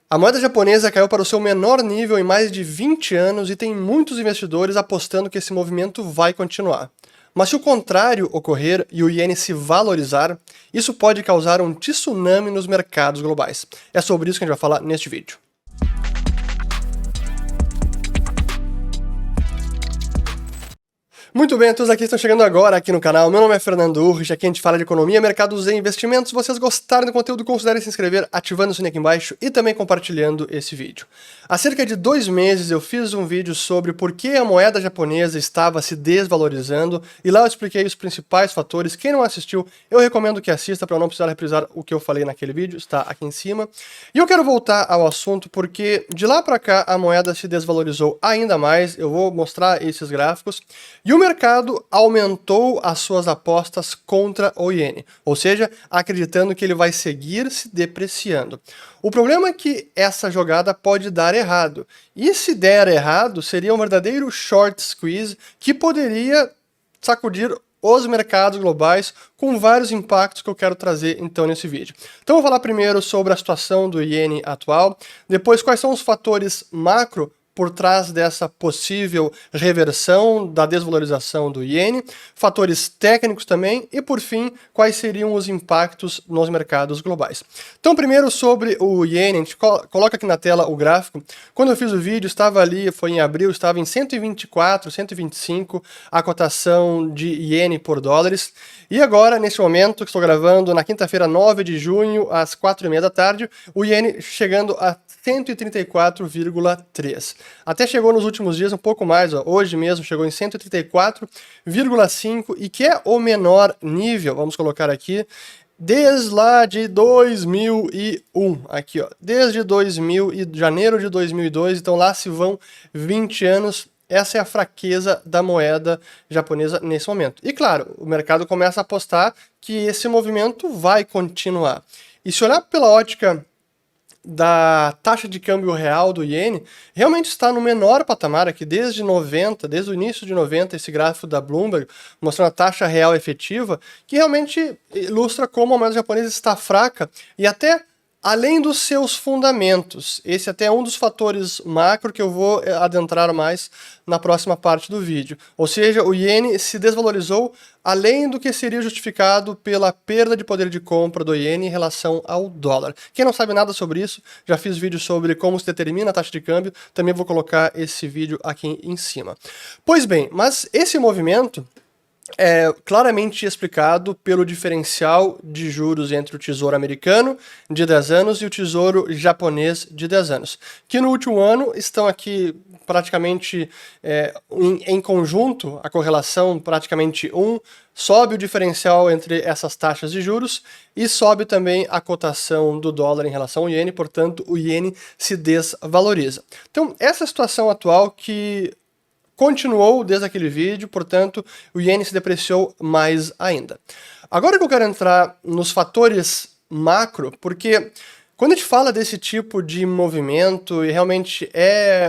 A moeda japonesa caiu para o seu menor nível em mais de 20 anos e tem muitos investidores apostando que esse movimento vai continuar. Mas se o contrário ocorrer e o iene se valorizar, isso pode causar um tsunami nos mercados globais. É sobre isso que a gente vai falar neste vídeo. Muito bem, todos aqui estão chegando agora aqui no canal. Meu nome é Fernando Urrich, aqui a gente fala de economia, mercados e investimentos. Se vocês gostaram do conteúdo, considerem se inscrever ativando o sininho aqui embaixo e também compartilhando esse vídeo. Há cerca de 2 meses eu fiz um vídeo sobre por que a moeda japonesa estava se desvalorizando e lá eu expliquei os principais fatores. Quem não assistiu, eu recomendo que assista para não precisar reprisar o que eu falei naquele vídeo, está aqui em cima. E eu quero voltar ao assunto porque de lá para cá a moeda se desvalorizou ainda mais. Eu vou mostrar esses gráficos. E o mercado aumentou as suas apostas contra o iene, ou seja, acreditando que ele vai seguir se depreciando. O problema é que essa jogada pode dar errado, e se der errado, seria um verdadeiro short squeeze que poderia sacudir os mercados globais com vários impactos que eu quero trazer então nesse vídeo. Então eu vou falar primeiro sobre a situação do iene atual, depois quais são os fatores macro por trás dessa possível reversão da desvalorização do iene, fatores técnicos também, e por fim, quais seriam os impactos nos mercados globais. Então primeiro sobre o iene, a gente coloca aqui na tela o gráfico. Quando eu fiz o vídeo, estava ali, foi em abril, estava em 124, 125 a cotação de iene por dólares, e agora, nesse momento que estou gravando, na quinta-feira, 9 de junho, às 4h30 da tarde, o iene chegando a 134,3. Até chegou nos últimos dias um pouco mais, ó, hoje mesmo chegou em 134,5 e que é o menor nível, vamos colocar aqui, desde lá de 2001, aqui ó, desde janeiro de 2002, então lá se vão 20 anos. Essa é a fraqueza da moeda japonesa nesse momento. E claro, o mercado começa a apostar que esse movimento vai continuar. E se olhar pela ótica da taxa de câmbio real do iene, realmente está no menor patamar aqui desde o início de 90, esse gráfico da Bloomberg, mostrando a taxa real efetiva, que realmente ilustra como a moeda japonesa está fraca e até além dos seus fundamentos. Esse até é um dos fatores macro que eu vou adentrar mais na próxima parte do vídeo. Ou seja, o iene se desvalorizou além do que seria justificado pela perda de poder de compra do iene em relação ao dólar. Quem não sabe nada sobre isso, já fiz vídeo sobre como se determina a taxa de câmbio, também vou colocar esse vídeo aqui em cima. Pois bem, mas esse movimento é claramente explicado pelo diferencial de juros entre o Tesouro americano de 10 anos e o Tesouro japonês de 10 anos, que no último ano estão aqui praticamente em conjunto, a correlação praticamente 1, sobe o diferencial entre essas taxas de juros e sobe também a cotação do dólar em relação ao iene, portanto o iene se desvaloriza. Então essa situação atual que continuou desde aquele vídeo, portanto, o iene se depreciou mais ainda. Agora que eu quero entrar nos fatores macro, porque quando a gente fala desse tipo de movimento, e realmente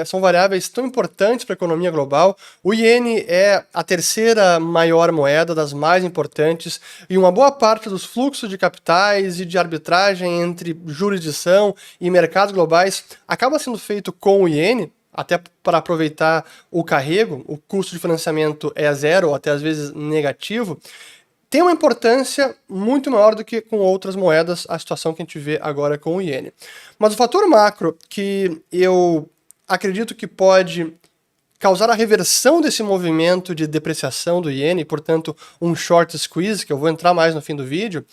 são variáveis tão importantes para a economia global, o iene é a terceira maior moeda, das mais importantes, e uma boa parte dos fluxos de capitais e de arbitragem entre jurisdição e mercados globais acaba sendo feito com o iene, até para aproveitar o carrego, o custo de financiamento é zero ou até às vezes negativo, tem uma importância muito maior do que com outras moedas, a situação que a gente vê agora com o iene. Mas o fator macro que eu acredito que pode causar a reversão desse movimento de depreciação do iene, portanto um short squeeze, que eu vou entrar mais no fim do vídeo,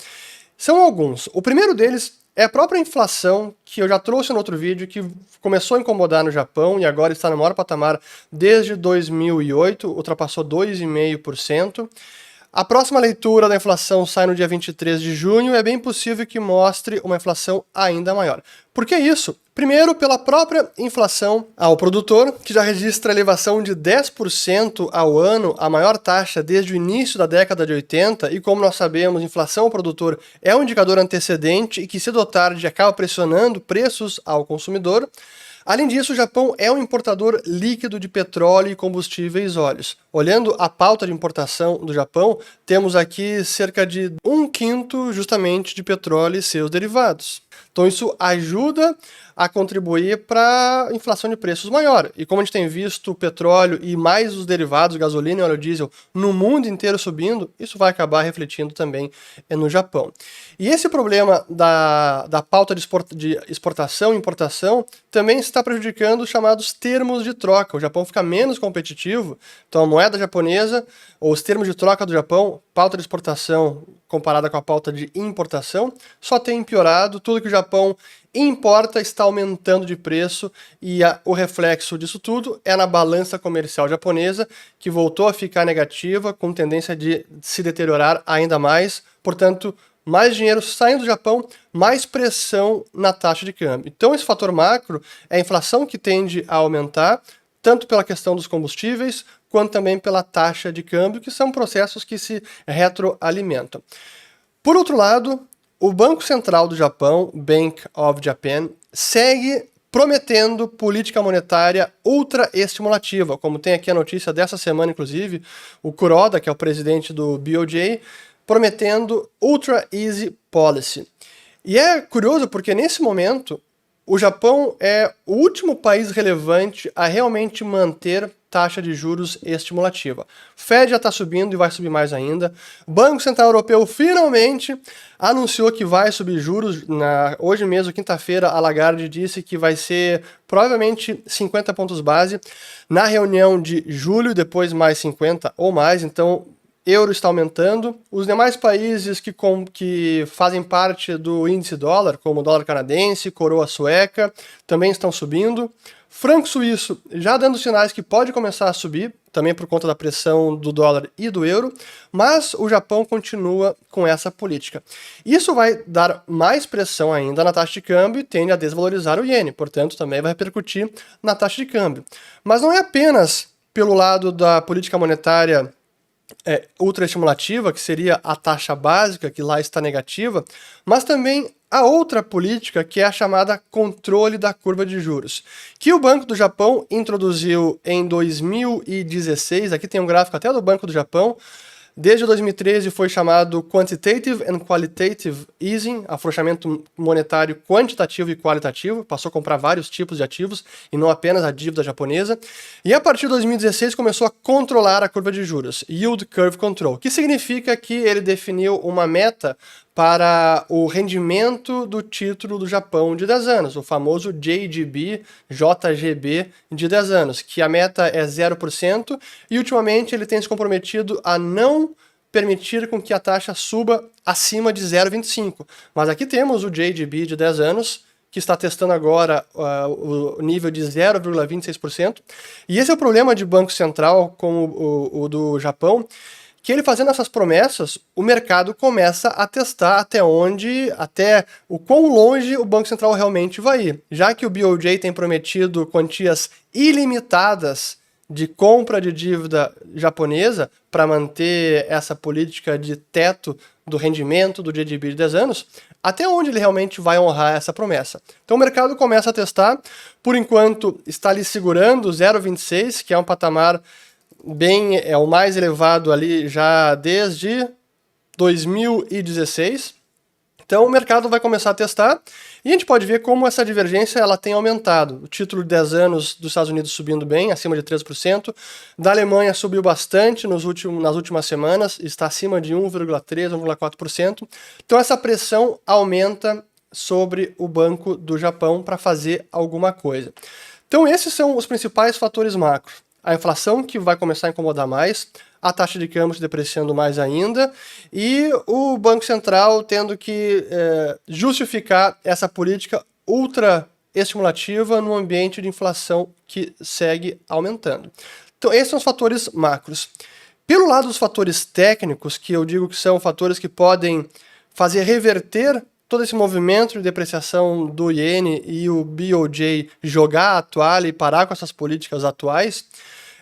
são alguns. O primeiro deles é a própria inflação, que eu já trouxe no outro vídeo, que começou a incomodar no Japão e agora está no maior patamar desde 2008, ultrapassou 2,5%. A próxima leitura da inflação sai no dia 23 de junho e é bem possível que mostre uma inflação ainda maior. Por que isso? Primeiro, pela própria inflação ao produtor, que já registra elevação de 10% ao ano, a maior taxa desde o início da década de 80, e como nós sabemos, inflação ao produtor é um indicador antecedente e que cedo ou tarde acaba pressionando preços ao consumidor. Além disso, o Japão é um importador líquido de petróleo e combustíveis óleos. Olhando a pauta de importação do Japão, temos aqui cerca de 1/5 justamente de petróleo e seus derivados. Então isso ajuda a contribuir para a inflação de preços maior. E como a gente tem visto o petróleo e mais os derivados, gasolina e óleo diesel, no mundo inteiro subindo, isso vai acabar refletindo também no Japão. E esse problema da pauta de exportação e importação também está prejudicando os chamados termos de troca. O Japão fica menos competitivo, então a moeda japonesa, ou os termos de troca do Japão, pauta de exportação comparada com a pauta de importação, só tem piorado. Tudo que o Japão importa está aumentando de preço e o reflexo disso tudo é na balança comercial japonesa, que voltou a ficar negativa, com tendência de se deteriorar ainda mais. Portanto, mais dinheiro saindo do Japão, mais pressão na taxa de câmbio. Então esse fator macro é a inflação que tende a aumentar, tanto pela questão dos combustíveis, quanto também pela taxa de câmbio, que são processos que se retroalimentam. Por outro lado, o Banco Central do Japão, Bank of Japan, segue prometendo política monetária ultra-estimulativa, como tem aqui a notícia dessa semana, inclusive, o Kuroda, que é o presidente do BOJ, prometendo Ultra Easy Policy. E é curioso porque nesse momento o Japão é o último país relevante a realmente manter taxa de juros estimulativa. Fed já está subindo e vai subir mais ainda. O Banco Central Europeu finalmente anunciou que vai subir juros. Hoje mesmo, quinta-feira, a Lagarde disse que vai ser provavelmente 50 pontos base na reunião de julho, depois mais 50 ou mais. Então, euro está aumentando. Os demais países que fazem parte do índice dólar, como o dólar canadense, coroa sueca, também estão subindo. Franco suíço já dando sinais que pode começar a subir, também por conta da pressão do dólar e do euro, mas o Japão continua com essa política. Isso vai dar mais pressão ainda na taxa de câmbio e tende a desvalorizar o iene, portanto também vai repercutir na taxa de câmbio. Mas não é apenas pelo lado da política monetária ultraestimulativa, que seria a taxa básica, que lá está negativa, mas também a outra política, que é a chamada controle da curva de juros, que o Banco do Japão introduziu em 2016, aqui tem um gráfico até do Banco do Japão. Desde 2013 foi chamado Quantitative and Qualitative Easing, afrouxamento monetário quantitativo e qualitativo, passou a comprar vários tipos de ativos e não apenas a dívida japonesa. E a partir de 2016 começou a controlar a curva de juros, Yield Curve Control, que significa que ele definiu uma meta para o rendimento do título do Japão de 10 anos, o famoso JGB de 10 anos, que a meta é 0%, e ultimamente ele tem se comprometido a não permitir com que a taxa suba acima de 0,25. Mas aqui temos o JGB de 10 anos, que está testando agora o nível de 0,26%, e esse é o problema de Banco Central como o do Japão, que ele fazendo essas promessas, o mercado começa a testar até o quão longe o Banco Central realmente vai ir. Já que o BOJ tem prometido quantias ilimitadas de compra de dívida japonesa para manter essa política de teto do rendimento do JGB de 10 anos, até onde ele realmente vai honrar essa promessa. Então o mercado começa a testar, por enquanto está ali segurando 0,26, que é um patamar é o mais elevado ali já desde 2016. Então o mercado vai começar a testar e a gente pode ver como essa divergência ela tem aumentado. O título de 10 anos dos Estados Unidos subindo bem, acima de 13%. Da Alemanha subiu bastante nas últimas semanas, está acima de 1,3%, 1,4%. Então essa pressão aumenta sobre o Banco do Japão para fazer alguma coisa. Então esses são os principais fatores macro. A inflação, que vai começar a incomodar mais, a taxa de câmbio se depreciando mais ainda, e o Banco Central tendo que justificar essa política ultra estimulativa num ambiente de inflação que segue aumentando. Então esses são os fatores macros. Pelo lado dos fatores técnicos, que eu digo que são fatores que podem fazer reverter todo esse movimento de depreciação do iene e o BOJ jogar a toalha e parar com essas políticas atuais,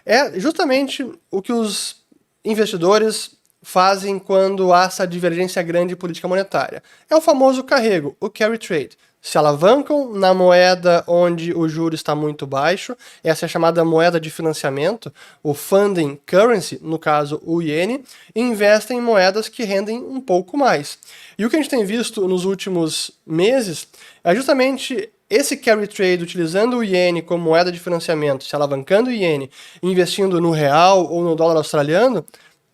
é justamente o que os investidores fazem quando há essa divergência grande de política monetária. É o famoso carrego, o carry trade. Se alavancam na moeda onde o juro está muito baixo, essa é a chamada moeda de financiamento, o funding currency, no caso o iene, e investem em moedas que rendem um pouco mais. E o que a gente tem visto nos últimos meses é justamente esse carry trade utilizando o iene como moeda de financiamento, se alavancando o iene, investindo no real ou no dólar australiano,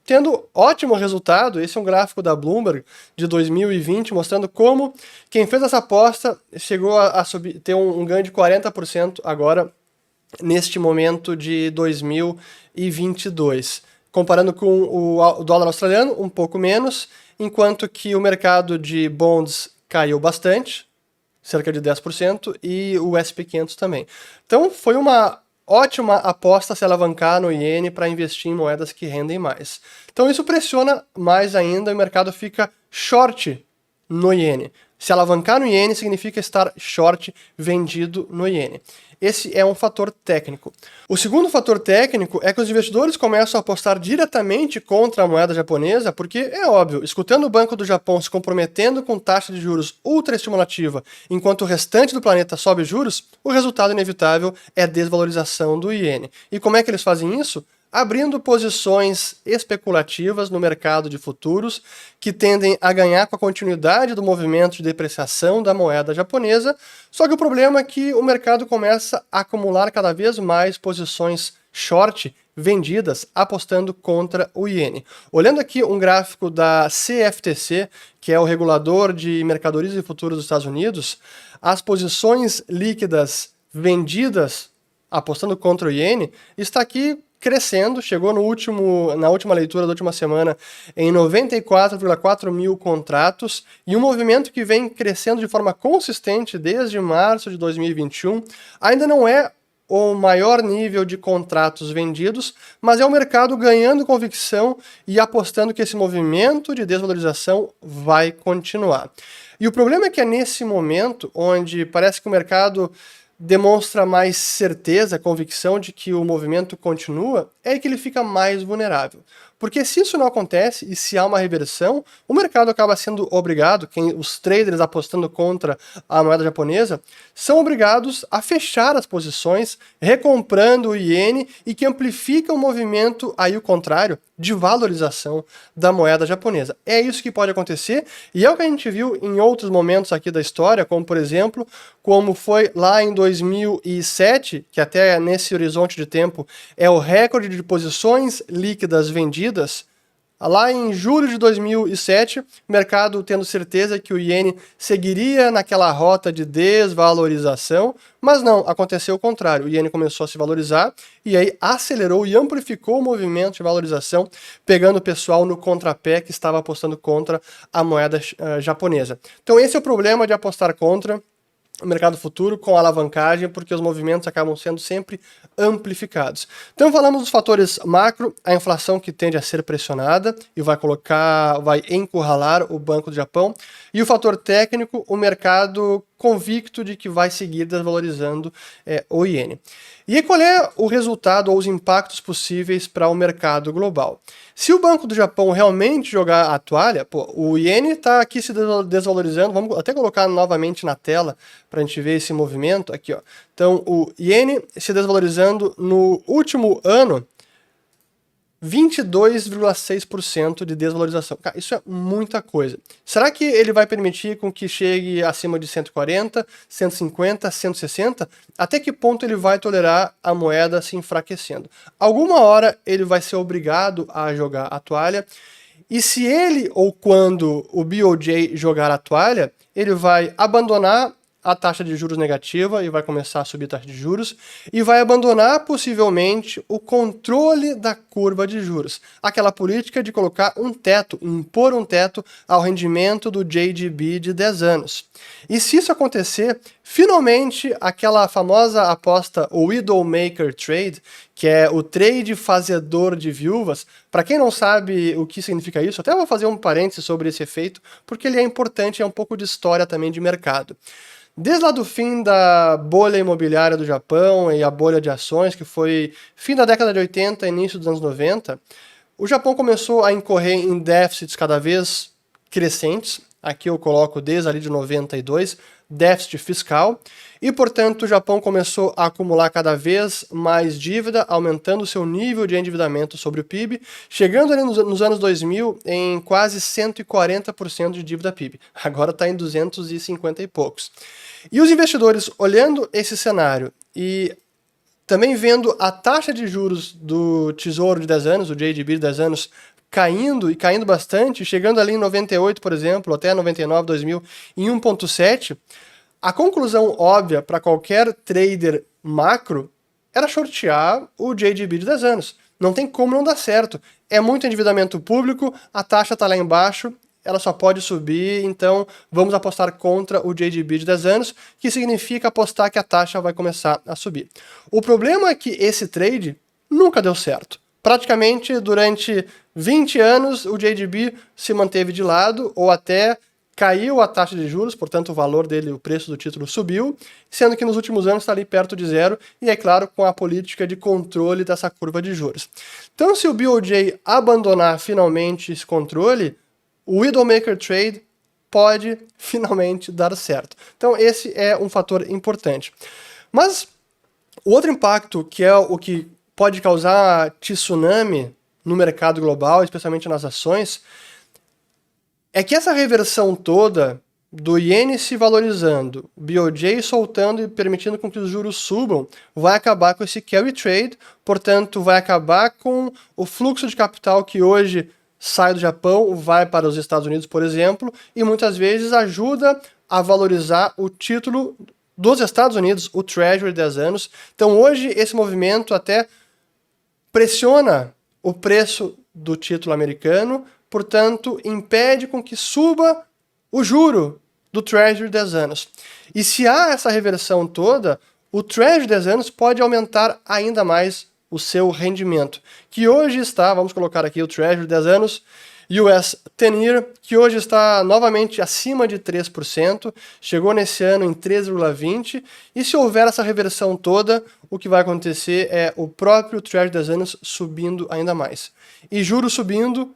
tendo ótimo resultado. Esse é um gráfico da Bloomberg de 2020, mostrando como quem fez essa aposta chegou a ter um ganho de 40% agora, neste momento de 2022. Comparando com o dólar australiano, um pouco menos, enquanto que o mercado de bonds caiu bastante, cerca de 10%, e o S&P 500 também. Então foi uma ótima aposta se alavancar no iene para investir em moedas que rendem mais. Então isso pressiona mais ainda, e o mercado fica short no iene. Se alavancar no iene significa estar short vendido no iene. Esse é um fator técnico. O segundo fator técnico é que os investidores começam a apostar diretamente contra a moeda japonesa, porque é óbvio, escutando o Banco do Japão se comprometendo com taxa de juros ultra estimulativa, enquanto o restante do planeta sobe juros, o resultado inevitável é desvalorização do iene. E como é que eles fazem isso? Abrindo posições especulativas no mercado de futuros, que tendem a ganhar com a continuidade do movimento de depreciação da moeda japonesa, só que o problema é que o mercado começa a acumular cada vez mais posições short vendidas, apostando contra o iene. Olhando aqui um gráfico da CFTC, que é o regulador de mercadorias e futuros dos Estados Unidos, as posições líquidas vendidas, apostando contra o iene, está aqui crescendo, chegou na última leitura da última semana em 94,4 mil contratos, e um movimento que vem crescendo de forma consistente desde março de 2021. Ainda não é o maior nível de contratos vendidos, mas é o mercado ganhando convicção e apostando que esse movimento de desvalorização vai continuar. E o problema é que é nesse momento onde parece que o mercado demonstra mais certeza, convicção de que o movimento continua, é que ele fica mais vulnerável. Porque se isso não acontece e se há uma reversão, o mercado acaba sendo obrigado, os traders apostando contra a moeda japonesa, são obrigados a fechar as posições, recomprando o iene, e que amplifica o movimento, aí o contrário, de valorização da moeda japonesa. É isso que pode acontecer, e é o que a gente viu em outros momentos aqui da história, como por exemplo, como foi lá em 2007, que até nesse horizonte de tempo é o recorde de posições líquidas vendidas. Lá em julho de 2007, o mercado tendo certeza que o iene seguiria naquela rota de desvalorização, mas não, aconteceu o contrário. O iene começou a se valorizar e aí acelerou e amplificou o movimento de valorização, pegando o pessoal no contrapé que estava apostando contra a moeda japonesa. Então esse é o problema de apostar contra o mercado futuro com alavancagem, porque os movimentos acabam sendo sempre amplificados. Então falamos dos fatores macro, a inflação que tende a ser pressionada e vai encurralar o Banco do Japão, e o fator técnico, o mercado convicto de que vai seguir desvalorizando o iene. E qual é o resultado ou os impactos possíveis para o mercado global? Se o Banco do Japão realmente jogar a toalha, o iene está aqui se desvalorizando, vamos até colocar novamente na tela para a gente ver esse movimento aqui, ó. Então o iene se desvalorizando no último ano, 22,6% de desvalorização. Cara, isso é muita coisa. Será que ele vai permitir com que chegue acima de 140, 150, 160? Até que ponto ele vai tolerar a moeda se enfraquecendo? Alguma hora ele vai ser obrigado a jogar a toalha, e se ele ou quando o BOJ jogar a toalha, ele vai abandonar a taxa de juros negativa e vai começar a subir a taxa de juros, e vai abandonar possivelmente o controle da curva de juros, aquela política de colocar um teto, impor um teto ao rendimento do JGB de 10 anos. E se isso acontecer, finalmente aquela famosa aposta, o Widowmaker Trade, que é o trade fazedor de viúvas. Para quem não sabe o que significa isso, até vou fazer um parênteses sobre esse efeito, porque ele é importante, é um pouco de história também de mercado. Desde lá do fim da bolha imobiliária do Japão e a bolha de ações, que foi fim da década de 80 e início dos anos 90, o Japão começou a incorrer em déficits cada vez crescentes. Aqui eu coloco desde ali de 92, déficit fiscal, e, portanto, o Japão começou a acumular cada vez mais dívida, aumentando seu nível de endividamento sobre o PIB, chegando ali nos anos 2000 em quase 140% de dívida PIB. Agora está em 250 e poucos. E os investidores, olhando esse cenário e também vendo a taxa de juros do Tesouro de 10 anos, o JGB de 10 anos, caindo e caindo bastante, chegando ali em 98, por exemplo, até 99, 2000, em 1,7, a conclusão óbvia para qualquer trader macro era shortear o JGB de 10 anos. Não tem como não dar certo. É muito endividamento público, a taxa está lá embaixo, ela só pode subir, então vamos apostar contra o JGB de 10 anos, que significa apostar que a taxa vai começar a subir. O problema é que esse trade nunca deu certo. Praticamente durante 20 anos o JGB se manteve de lado ou até caiu a taxa de juros, portanto o valor dele, o preço do título subiu, sendo que nos últimos anos está ali perto de zero, e é claro, com a política de controle dessa curva de juros. Então se o BOJ abandonar finalmente esse controle, o Widowmaker Trade pode finalmente dar certo. Então esse é um fator importante. Mas o outro impacto, que é o que pode causar tsunami no mercado global, especialmente nas ações, é que essa reversão toda do iene se valorizando, o BOJ soltando e permitindo com que os juros subam, vai acabar com esse carry trade, portanto vai acabar com o fluxo de capital que hoje sai do Japão, vai para os Estados Unidos, por exemplo, e muitas vezes ajuda a valorizar o título dos Estados Unidos, o Treasury 10 anos. Então hoje esse movimento até pressiona o preço do título americano, portanto impede com que suba o juro do Treasury 10 anos. E se há essa reversão toda, o Treasury 10 anos pode aumentar ainda mais o seu rendimento, que hoje está, vamos colocar aqui o Treasury 10 anos, US 10-year, que hoje está novamente acima de 3%, chegou nesse ano em 3,20%, e se houver essa reversão toda, o que vai acontecer é o próprio Treasury 10 anos subindo ainda mais. E juros subindo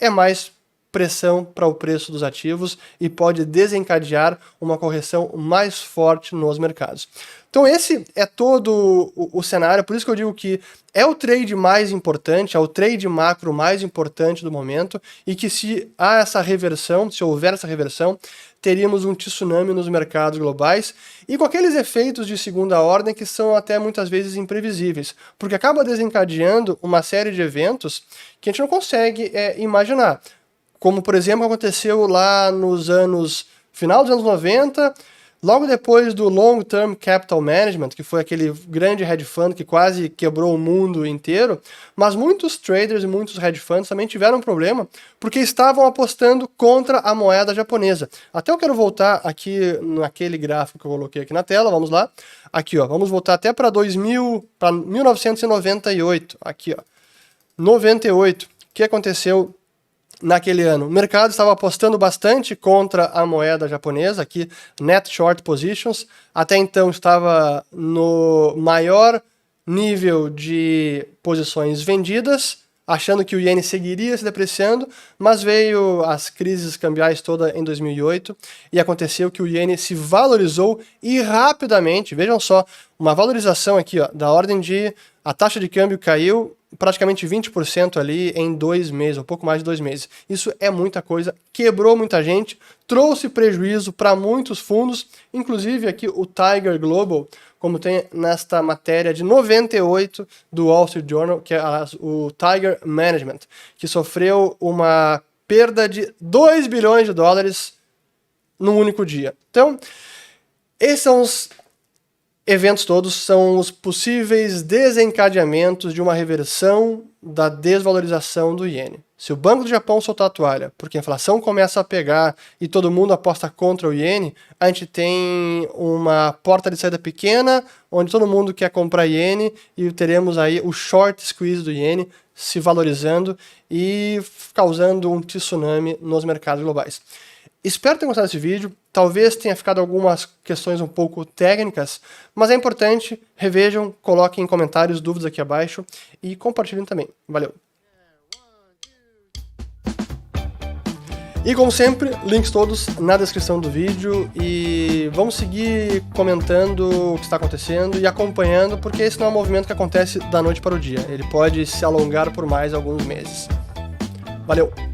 é mais pressão para o preço dos ativos e pode desencadear uma correção mais forte nos mercados. Então esse é todo o cenário, por isso que eu digo que é o trade mais importante, é o trade macro mais importante do momento, e que se há essa reversão, se houver essa reversão, teríamos um tsunami nos mercados globais, e com aqueles efeitos de segunda ordem que são até muitas vezes imprevisíveis, porque acaba desencadeando uma série de eventos que a gente não consegue imaginar. Como, por exemplo, aconteceu lá nos final dos anos 90, logo depois do Long Term Capital Management, que foi aquele grande hedge fund que quase quebrou o mundo inteiro, mas muitos traders e muitos hedge funds também tiveram um problema porque estavam apostando contra a moeda japonesa. Até eu quero voltar aqui naquele gráfico que eu coloquei aqui na tela, vamos lá. Aqui, ó, vamos voltar até para 1998, aqui, ó. 98, o que aconteceu naquele ano? O mercado estava apostando bastante contra a moeda japonesa, aqui net short positions, até então estava no maior nível de posições vendidas, achando que o iene seguiria se depreciando, mas veio as crises cambiais toda em 2008 e aconteceu que o iene se valorizou e rapidamente, vejam só, uma valorização aqui, ó, da ordem de a taxa de câmbio caiu praticamente 20% ali em 2 meses, ou pouco mais de 2 meses. Isso é muita coisa, quebrou muita gente, trouxe prejuízo para muitos fundos, inclusive aqui o Tiger Global, como tem nesta matéria de 98 do Wall Street Journal, que é o Tiger Management, que sofreu uma perda de 2 bilhões de dólares num único dia. Então, esses são os eventos todos, são os possíveis desencadeamentos de uma reversão da desvalorização do iene. Se o Banco do Japão soltar a toalha, porque a inflação começa a pegar e todo mundo aposta contra o iene, a gente tem uma porta de saída pequena, onde todo mundo quer comprar iene, e teremos aí o short squeeze do iene se valorizando e causando um tsunami nos mercados globais. Espero ter gostado desse vídeo, talvez tenha ficado algumas questões um pouco técnicas, mas é importante, revejam, coloquem em comentários dúvidas aqui abaixo e compartilhem também. Valeu! E como sempre, links todos na descrição do vídeo e vamos seguir comentando o que está acontecendo e acompanhando, porque esse não é um movimento que acontece da noite para o dia, ele pode se alongar por mais alguns meses. Valeu!